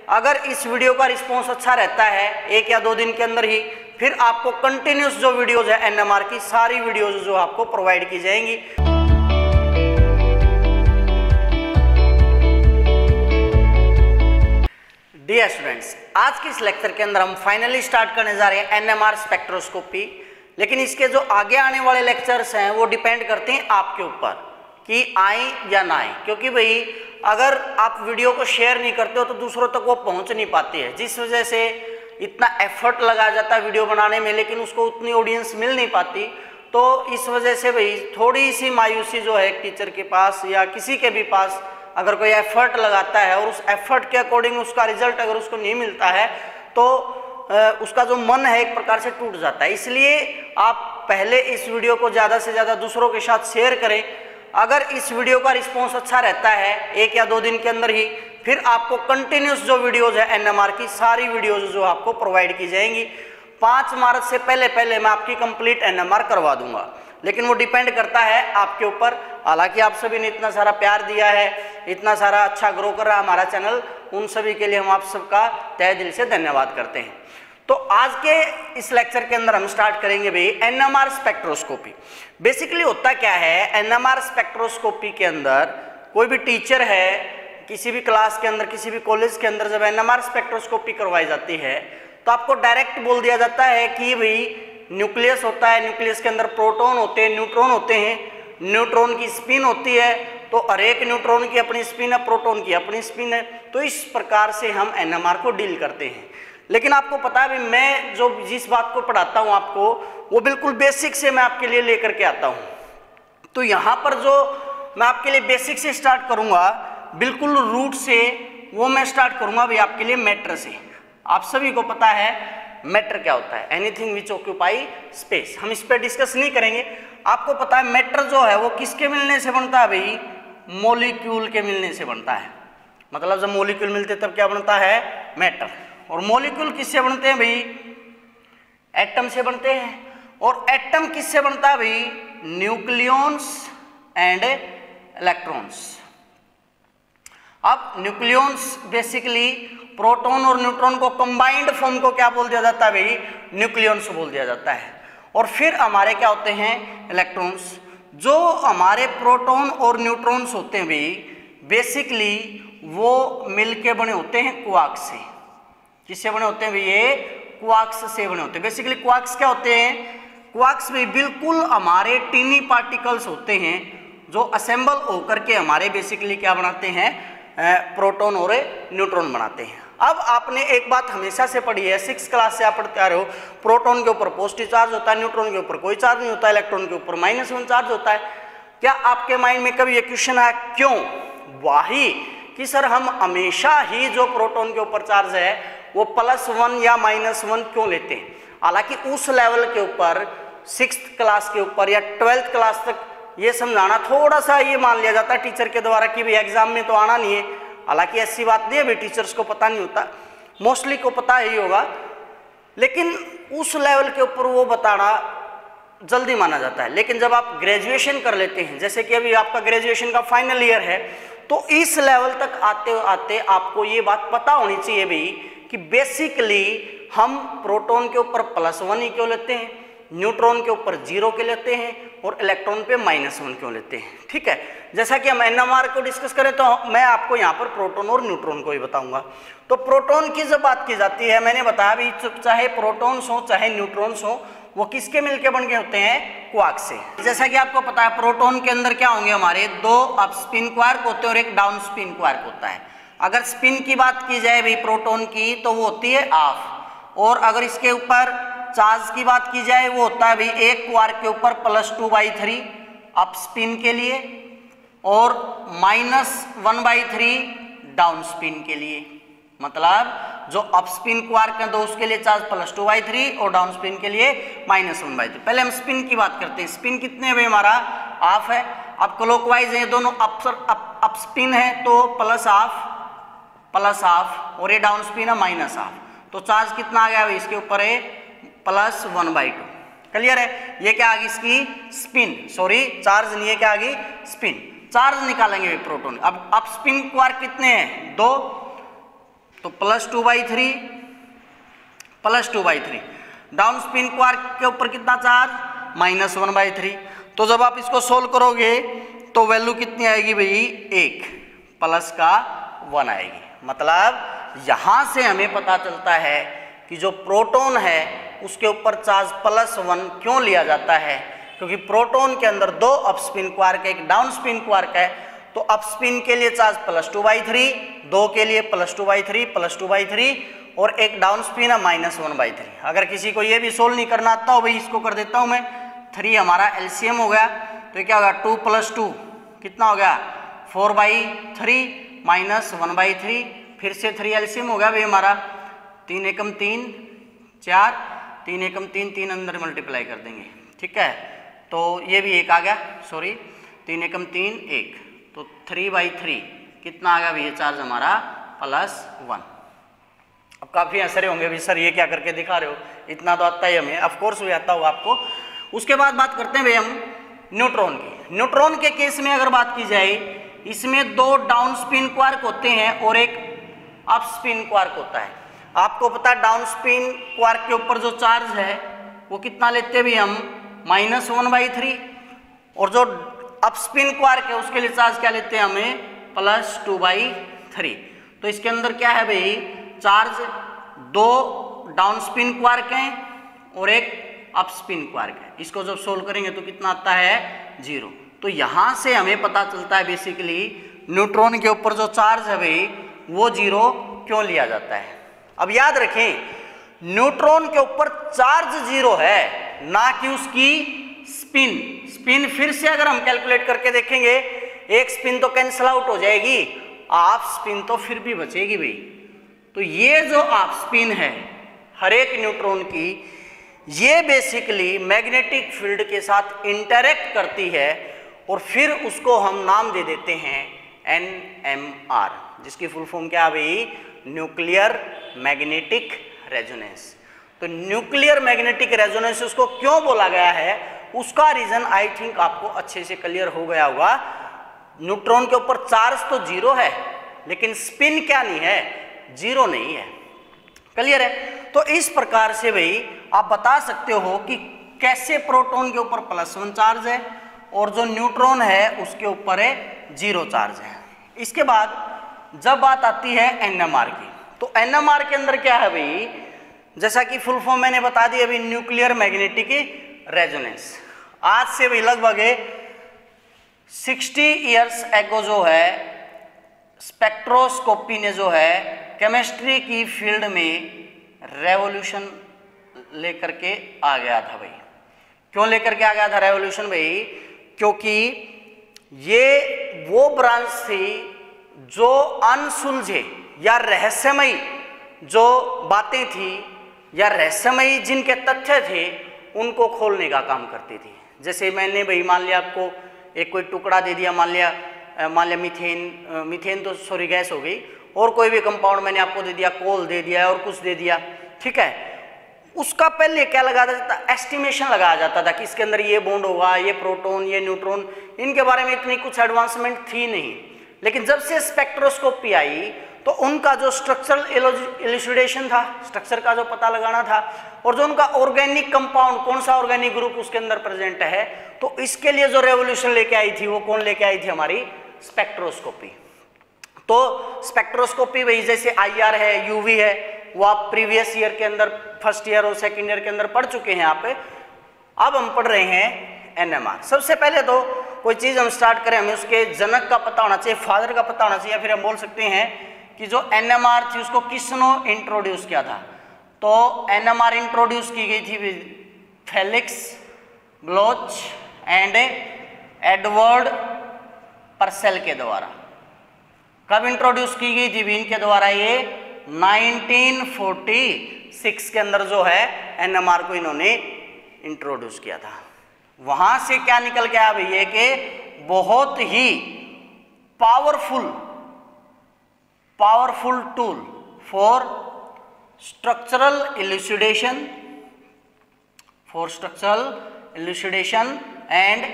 अगर इस वीडियो का रिस्पॉन्स अच्छा रहता है 1 या 2 दिन के अंदर ही, फिर आपको कंटिन्यूस जो वीडियोज है एनएमआर की सारी वीडियोज जो आपको प्रोवाइड की जाएंगी। डियर स्टूडेंट्स, आज के इस लेक्चर के अंदर हम फाइनली स्टार्ट करने जा रहे हैं एनएमआर स्पेक्ट्रोस्कोपी। लेकिन इसके जो आगे आने वाले लेक्चर्स हैं वो डिपेंड करते हैं आपके ऊपर कि आए या ना आए, क्योंकि भाई अगर आप वीडियो को शेयर नहीं करते हो तो दूसरों तक वो पहुंच नहीं पाती है, जिस वजह से इतना एफर्ट लगाया जाता है वीडियो बनाने में लेकिन उसको उतनी ऑडियंस मिल नहीं पाती। तो इस वजह से भाई थोड़ी सी मायूसी जो है टीचर के पास या किसी के भी पास, अगर कोई एफर्ट लगाता है और उस एफर्ट के अकॉर्डिंग उसका रिजल्ट अगर उसको नहीं मिलता है तो उसका जो मन है एक प्रकार से टूट जाता है। इसलिए आप पहले इस वीडियो को ज़्यादा से ज़्यादा दूसरों के साथ शेयर करें। अगर इस वीडियो का रिस्पॉन्स अच्छा रहता है 1 या 2 दिन के अंदर ही, फिर आपको कंटिन्यूस जो वीडियोज है एनएमआर की सारी वीडियोज जो आपको प्रोवाइड की जाएंगी। 5 मार्च से पहले मैं आपकी कंप्लीट एनएमआर करवा दूंगा, लेकिन वो डिपेंड करता है आपके ऊपर। हालांकि आप सभी ने इतना सारा प्यार दिया है, इतना सारा अच्छा ग्रो कर रहा है हमारा चैनल, उन सभी के लिए हम आप सबका तहे दिल से धन्यवाद करते हैं। तो आज के इस लेक्चर के अंदर हम स्टार्ट करेंगे भाई एनएमआर स्पेक्ट्रोस्कोपी। बेसिकली होता क्या है, एनएमआर स्पेक्ट्रोस्कोपी के अंदर कोई भी टीचर है किसी भी क्लास के अंदर, किसी भी कॉलेज के अंदर जब एनएमआर स्पेक्ट्रोस्कोपी करवाई जाती है तो आपको डायरेक्ट बोल दिया जाता है कि भाई न्यूक्लियस होता है, न्यूक्लियस के अंदर प्रोटॉन होते हैं, न्यूट्रॉन होते हैं, न्यूट्रॉन की स्पिन होती है, तो हर एक न्यूट्रॉन की अपनी स्पिन है, प्रोटॉन की अपनी स्पिन है। तो इस प्रकार से हम एनएमआर को डील करते हैं। लेकिन आपको पता है भी मैं जो जिस बात को पढ़ाता हूँ आपको वो बिल्कुल बेसिक से मैं आपके लिए लेकर के आता हूँ। तो यहाँ पर जो मैं आपके लिए बेसिक से स्टार्ट करूँगा, बिल्कुल रूट से, वो मैं स्टार्ट करूँगा भाई आपके लिए मैटर से। आप सभी को पता है मैटर क्या होता है, एनीथिंग विच ऑक्यूपाई स्पेस। हम इस पर डिस्कस नहीं करेंगे। आपको पता है मैटर जो है वो किसके मिलने से बनता है भाई, मॉलिक्यूल के मिलने से बनता है। मतलब जब मॉलिक्यूल मिलते तब क्या बनता है, मैटर। और मॉलिक्यूल किससे बनते हैं भाई, एटम से बनते हैं। और एटम किससे बनता है भाई, न्यूक्लियॉन्स एंड इलेक्ट्रॉन्स। अब न्यूक्लियॉन्स बेसिकली प्रोटॉन और न्यूट्रॉन को कंबाइंड फॉर्म को क्या बोल दिया जाता है भाई, न्यूक्लियॉन्स बोल दिया जाता है। और फिर हमारे क्या होते हैं, इलेक्ट्रॉन्स। जो हमारे प्रोटॉन और न्यूट्रॉन्स होते हैं भाई बेसिकली वो मिलके बने होते हैं क्वार्क से। किससे बने होते हैं भाई, ये क्वार्क्स से बने होते हैं। बेसिकली क्वार्क्स क्या होते हैं, क्वार्क्स भी बिल्कुल हमारे टीनी पार्टिकल्स होते हैं जो असेंबल होकर के हमारे बेसिकली क्या बनाते हैं, प्रोटॉन और न्यूट्रॉन बनाते हैं। अब आपने एक बात हमेशा से पढ़ी है, 6th क्लास से आप पढ़ते आ रहे हो, प्रोटॉन के ऊपर पॉजिटिव चार्ज होता है, न्यूट्रॉन के ऊपर कोई चार्ज नहीं होता, इलेक्ट्रॉन के ऊपर -1 चार्ज होता है। क्या आपके माइंड में कभी ये क्वेश्चन आया, क्यों? वही कि सर हम हमेशा ही जो प्रोटॉन के ऊपर चार्ज है वो +1 या -1 क्यों लेते हैं। हालांकि उस लेवल के ऊपर 6th क्लास के ऊपर या 12th क्लास तक ये समझाना थोड़ा सा ये मान लिया जाता है टीचर के द्वारा कि भाई एग्जाम में तो आना नहीं है। हालांकि ऐसी बात नहीं है भाई, टीचर्स को पता नहीं होता, मोस्टली को पता ही होगा, लेकिन उस लेवल के ऊपर वो बताना जल्दी माना जाता है। लेकिन जब आप ग्रेजुएशन कर लेते हैं, जैसे कि अभी आपका ग्रेजुएशन का फाइनल ईयर है, तो इस लेवल तक आते आते आपको ये बात पता होनी चाहिए भाई कि बेसिकली हम प्रोटॉन के ऊपर +1 ही क्यों लेते हैं, न्यूट्रॉन के ऊपर 0 के लेते हैं और इलेक्ट्रॉन पे -1 क्यों लेते हैं। ठीक है, जैसा कि हम एनएमआर को डिस्कस करें तो मैं आपको यहाँ पर प्रोटॉन और न्यूट्रॉन को ही बताऊंगा। तो प्रोटॉन की जब बात की जाती है, मैंने बताया भी चाहे प्रोटॉन्स हो चाहे न्यूट्रॉन्स हो, वो किसके मिलके बन के होते हैं, क्वार्क से। जैसा कि आपको पता है प्रोटॉन के अंदर क्या होंगे, हमारे 2 अप स्पिन क्वार्क होते हैं और एक डाउन स्पिन क्वार्क होता है। अगर स्पिन की बात की जाए भाई प्रोटॉन की तो वो होती है ½ और अगर इसके ऊपर चार्ज की बात की जाए वो होता है भाई एक क्वार्क के ऊपर +2/3 अप स्पिन के लिए और -1/3 डाउन स्पिन के लिए। मतलब जो अप स्पिन क्वार्क है तो उसके लिए चार्ज +2/3 और डाउन स्पिन के लिए -1/3। पहले हम स्पिन की बात करते हैं। स्पिन कितने है भाई, हमारा ½ है। अब क्लॉकवाइज है, दोनों अप स्पिन है तो +½ और ये डाउन स्पिन है -½ तो चार्ज कितना आ गया भाई, इसके ऊपर है +1/2। क्लियर है, ये क्या आ गई इसकी स्पिन, सॉरी चार्ज नहीं है, क्या आ गई स्पिन। चार्ज निकालेंगे प्रोटॉन। अब स्पिन क्वार्क कितने हैं, 2, तो +2/3 +2/3। डाउन स्पिन क्वार्क के ऊपर कितना चार्ज, -1/3। तो जब आप इसको सोल्व करोगे तो वैल्यू कितनी आएगी भाई, 1 +1 आएगी। मतलब यहां से हमें पता चलता है कि जो प्रोटॉन है उसके ऊपर चार्ज +1 क्यों लिया जाता है, क्योंकि प्रोटॉन के अंदर 2 अप स्पिन क्वार्क है, एक डाउन स्पिन क्वार्क है। तो अप स्पिन के लिए चार्ज +2/3, 2 के लिए +2/3 और एक डाउन स्पिन है -1/3। अगर किसी को ये भी सोल्व नहीं करना आता हो भाई, इसको कर देता हूं मैं। 3 हमारा एलसीएम हो गया, तो ये क्या होगा, 2 + 2 कितना हो गया, 4/3 -1/3, फिर से 3 एलसीएम हो गया भाई हमारा, 3 एकम 3 4, 3 एकम 3 3 अंदर मल्टीप्लाई कर देंगे, ठीक है। तो ये भी 1 आ गया, सॉरी 3 एकम 3 1, तो 3/3 कितना आ गया भैया चार्ज हमारा, +1। अब काफ़ी हंस होंगे भी, सर ये क्या करके दिखा रहे हो, इतना तो आता ही हमें, ऑफ कोर्स भी आता होगा आपको। उसके बाद बात करते हैं भाई हम न्यूट्रॉन की। न्यूट्रॉन के केस में अगर बात की जाए, इसमें 2 डाउन स्पिन क्वार्क होते हैं और एक अप स्पिन क्वार्क होता है। आपको पता है डाउन स्पिन क्वार्क के ऊपर जो चार्ज है वो कितना लेते हैं भी हम, -1/3, और जो अप स्पिन क्वार्क है उसके लिए चार्ज क्या लेते हैं हमें, +2/3। तो इसके अंदर क्या है भाई, चार्ज 2 डाउन स्पिन क्वार्क हैं और एक अप स्पिन क्वार्क है। इसको जब सोल्व करेंगे तो कितना आता है, 0। तो यहां से हमें पता चलता है बेसिकली न्यूट्रॉन के ऊपर जो चार्ज है भाई वो 0 क्यों लिया जाता है। अब याद रखें, न्यूट्रॉन के ऊपर चार्ज 0 है, ना कि उसकी स्पिन। स्पिन फिर से अगर हम कैलकुलेट करके देखेंगे, एक स्पिन तो कैंसिल आउट हो जाएगी, हाफ स्पिन तो फिर भी बचेगी भाई। तो ये जो हाफ स्पिन है हर एक न्यूट्रॉन की, ये बेसिकली मैग्नेटिक फील्ड के साथ इंटरैक्ट करती है और फिर उसको हम नाम दे देते हैं NMR, जिसकी फुल फॉर्म क्या है भाई, न्यूक्लियर मैग्नेटिक रेजोनेंस। तो न्यूक्लियर मैग्नेटिक रेजोनेंस उसको क्यों बोला गया है, उसका रीजन आई थिंक आपको अच्छे से क्लियर हो गया होगा। न्यूट्रॉन के ऊपर चार्ज तो 0 है, लेकिन स्पिन क्या नहीं है, 0 नहीं है। क्लियर है। तो इस प्रकार से भाई आप बता सकते हो कि कैसे प्रोटॉन के ऊपर +1 चार्ज है और जो न्यूट्रॉन है उसके ऊपर है 0 चार्ज है। इसके बाद जब बात आती है NMR की, तो NMR के अंदर क्या है भाई, जैसा कि फुल फॉर्म मैंने बता दी अभी, न्यूक्लियर मैग्नेटिक रेजोनेंस। आज से भाई लगभग 60 इयर्स एगो जो है स्पेक्ट्रोस्कोपी ने जो है केमिस्ट्री की फील्ड में रेवोल्यूशन लेकर के आ गया था भाई। क्यों लेकर के आ गया था रेवोल्यूशन भाई, क्योंकि ये वो ब्रांच थी जो अनसुलझे या रहस्यमयी जो बातें थी या रहस्यमयी जिनके तथ्य थे उनको खोलने का काम करती थी। जैसे मैंने भाई मान लिया आपको एक कोई टुकड़ा दे दिया, मान लिया मीथेन तो सॉरी गैस हो गई, और कोई भी कंपाउंड मैंने आपको दे दिया, कोल दे दिया और कुछ दे दिया, ठीक है। उसका पहले क्या लगाया जाता, एस्टिमेशन लगाया जाता था कि इसके अंदर ये बॉन्ड होगा, ये प्रोटॉन, ये न्यूट्रॉन, इनके बारे में इतनी कुछ एडवांसमेंट थी नहीं। लेकिन जब से स्पेक्ट्रोस्कोपी आई तो उनका जो स्ट्रक्चरल इलुसिडेशन था, स्ट्रक्चर का जो पता लगाना था, और जो उनका ऑर्गेनिक कंपाउंड, कौन सा ऑर्गेनिक ग्रुप उसके अंदर प्रेजेंट है, तो इसके लिए जो रेवोल्यूशन लेके आई थी वो कौन लेके आई थी, हमारी स्पेक्ट्रोस्कोपी। तो स्पेक्ट्रोस्कोपी वही जैसे IR है, UV है, वो आप प्रीवियस ईयर के अंदर फर्स्ट ईयर और सेकेंड ईयर के अंदर पढ़ चुके हैं यहाँ पे। अब हम पढ़ रहे हैं NMR। सबसे पहले तो कोई चीज़ हम स्टार्ट करें, हमें उसके जनक का पता होना चाहिए, फादर का पता होना चाहिए, या फिर हम बोल सकते हैं कि जो NMR थी उसको किसने इंट्रोड्यूस किया था। तो NMR इंट्रोड्यूस की गई थी Felix Baloch and Edward Purcell के द्वारा। कब इंट्रोड्यूस की गई थी भी इनके द्वारा, ये 1946 के अंदर जो है NMR को इन्होंने इंट्रोड्यूस किया था। वहां से क्या निकल के आया भैया कि बहुत ही powerful tool for structural elucidation and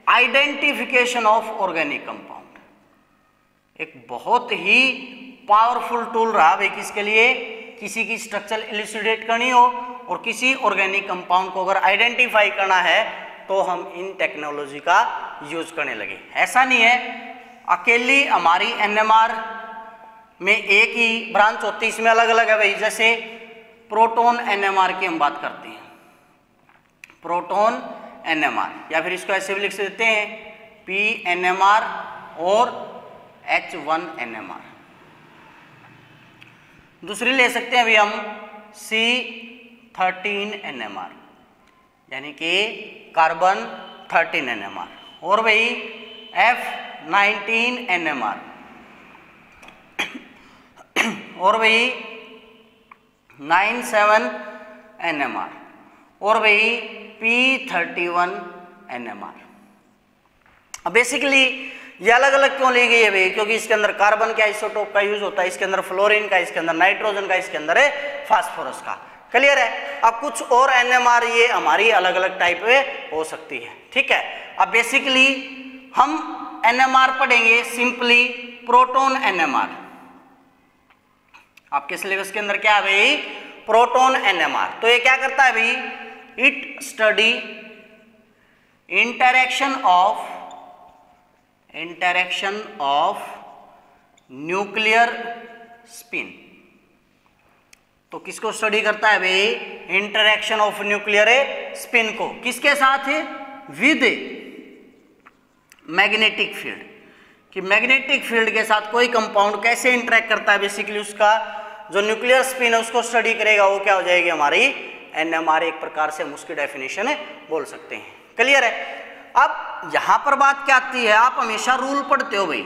identification of organic compound. एक बहुत ही पावरफुल टूल रहा भाई किसके लिए, किसी की स्ट्रक्चर इलुसिडेट करनी हो और किसी ऑर्गेनिक कंपाउंड को अगर आइडेंटिफाई करना है तो हम इन टेक्नोलॉजी का यूज करने लगे। ऐसा नहीं है अकेली हमारी एनएमआर में एक ही ब्रांच होती है, इसमें अलग अलग है भाई। जैसे प्रोटॉन एनएमआर की हम बात करते हैं, प्रोटॉन एनएमआर, या फिर इसको ऐसे भी लिख सकते हैं पी एनएमआर और H1 एनएमआर। दूसरी ले सकते हैं अभी हम C13 एनएमआर, यानी कि कार्बन 13 एनएमआर, और भाई F19 एनएमआर, और भाई 97 एनएमआर, और भाई P31 एनएमआर। अब बेसिकली ये अलग अलग क्यों ली गई है भाई, क्योंकि इसके अंदर कार्बन के आइसोटोप का यूज होता है, इसके अंदर फ्लोरीन का, इसके अंदर नाइट्रोजन का, इसके अंदर है फास्फोरस का। क्लियर है। अब कुछ और एनएमआर ये हमारी अलग अलग टाइप में हो सकती है, ठीक है। अब बेसिकली हम एनएमआर पढ़ेंगे सिंपली प्रोटॉन एनएमआर। आपके सिलेबस के अंदर क्या है भाई, प्रोटॉन एनएमआर। तो ये क्या करता है भाई, it study interaction of nuclear spin. तो किसको स्टडी करता है भाई, इंटरेक्शन ऑफ न्यूक्लियर स्पिन को, किसके साथ है, विद मैग्नेटिक फील्ड, कि मैग्नेटिक फील्ड के साथ कोई कंपाउंड कैसे इंटरेक्ट करता है, बेसिकली उसका जो न्यूक्लियर स्पिन है उसको स्टडी करेगा, वो क्या हो जाएगी हमारी एनएमआर। एक प्रकार से हम उसकी डेफिनेशन बोल सकते हैं। क्लियर है। अब यहां पर बात क्या आती है, आप हमेशा रूल पढ़ते हो भाई,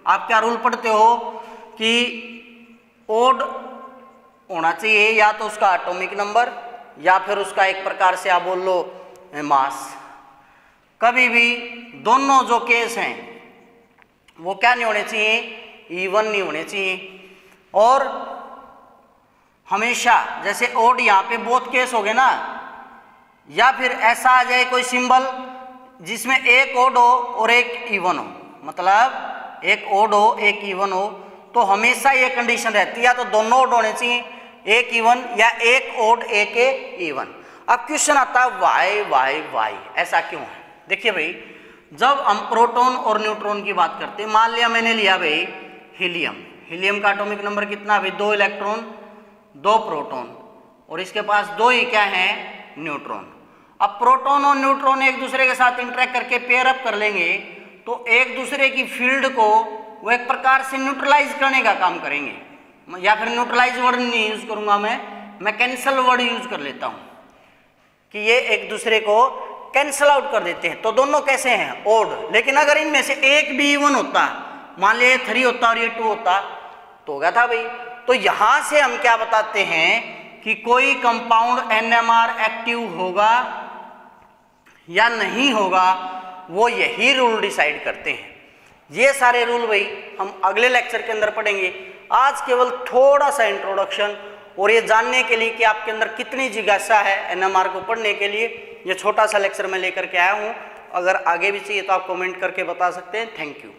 आप क्या रूल पढ़ते हो कि ओड होना चाहिए या तो उसका एटॉमिक नंबर या फिर उसका एक प्रकार से आप बोल लो मास। कभी भी दोनों जो केस हैं वो क्या नहीं होने चाहिए, इवन नहीं होने चाहिए। और हमेशा जैसे ओड यहाँ पे बोथ केस हो गए ना, या फिर ऐसा आ जाए कोई सिंबल जिसमें एक ओड हो और एक इवन हो, मतलब एक ओड हो एक इवन हो, तो हमेशा ये कंडीशन रहती है या तो दोनों ओड होने चाहिए, एक इवन, या एक ओड एक इवन। अब क्वेश्चन आता है वाई वाई वाई, ऐसा क्यों है। देखिए भाई, जब हम प्रोटॉन और न्यूट्रॉन की बात करते हैं, मान लिया मैंने लिया भाई हीलियम, हीलियम का एटॉमिक नंबर कितना भाई, 2 इलेक्ट्रॉन 2 प्रोटॉन, और इसके पास 2 ही क्या है, न्यूट्रॉन। अब प्रोटॉन और न्यूट्रॉन एक दूसरे के साथ इंटरेक्ट करके पेयर अप कर लेंगे तो एक दूसरे की फील्ड को वो एक प्रकार से न्यूट्रलाइज करने का काम करेंगे, या फिर न्यूट्रलाइज वर्ड नहीं यूज करूंगा मैं कैंसल वर्ड यूज कर लेता हूं कि ये एक दूसरे को कैंसल आउट कर देते हैं। तो दोनों कैसे हैं, ओड। लेकिन अगर इनमें से एक भी इवन होता, मान लिया 3 होता और ये 2 होता, तो हो गया था भाई। तो यहां से हम क्या बताते हैं कि कोई कंपाउंड एनएमआर एक्टिव होगा या नहीं होगा, वो यही रूल डिसाइड करते हैं। ये सारे रूल भाई हम अगले लेक्चर के अंदर पढ़ेंगे। आज केवल थोड़ा सा इंट्रोडक्शन और ये जानने के लिए कि आपके अंदर कितनी जिज्ञासा है एनएमआर को पढ़ने के लिए, ये छोटा सा लेक्चर मैं लेकर के आया हूँ। अगर आगे भी चाहिए तो आप कमेंट करके बता सकते हैं। Thank you.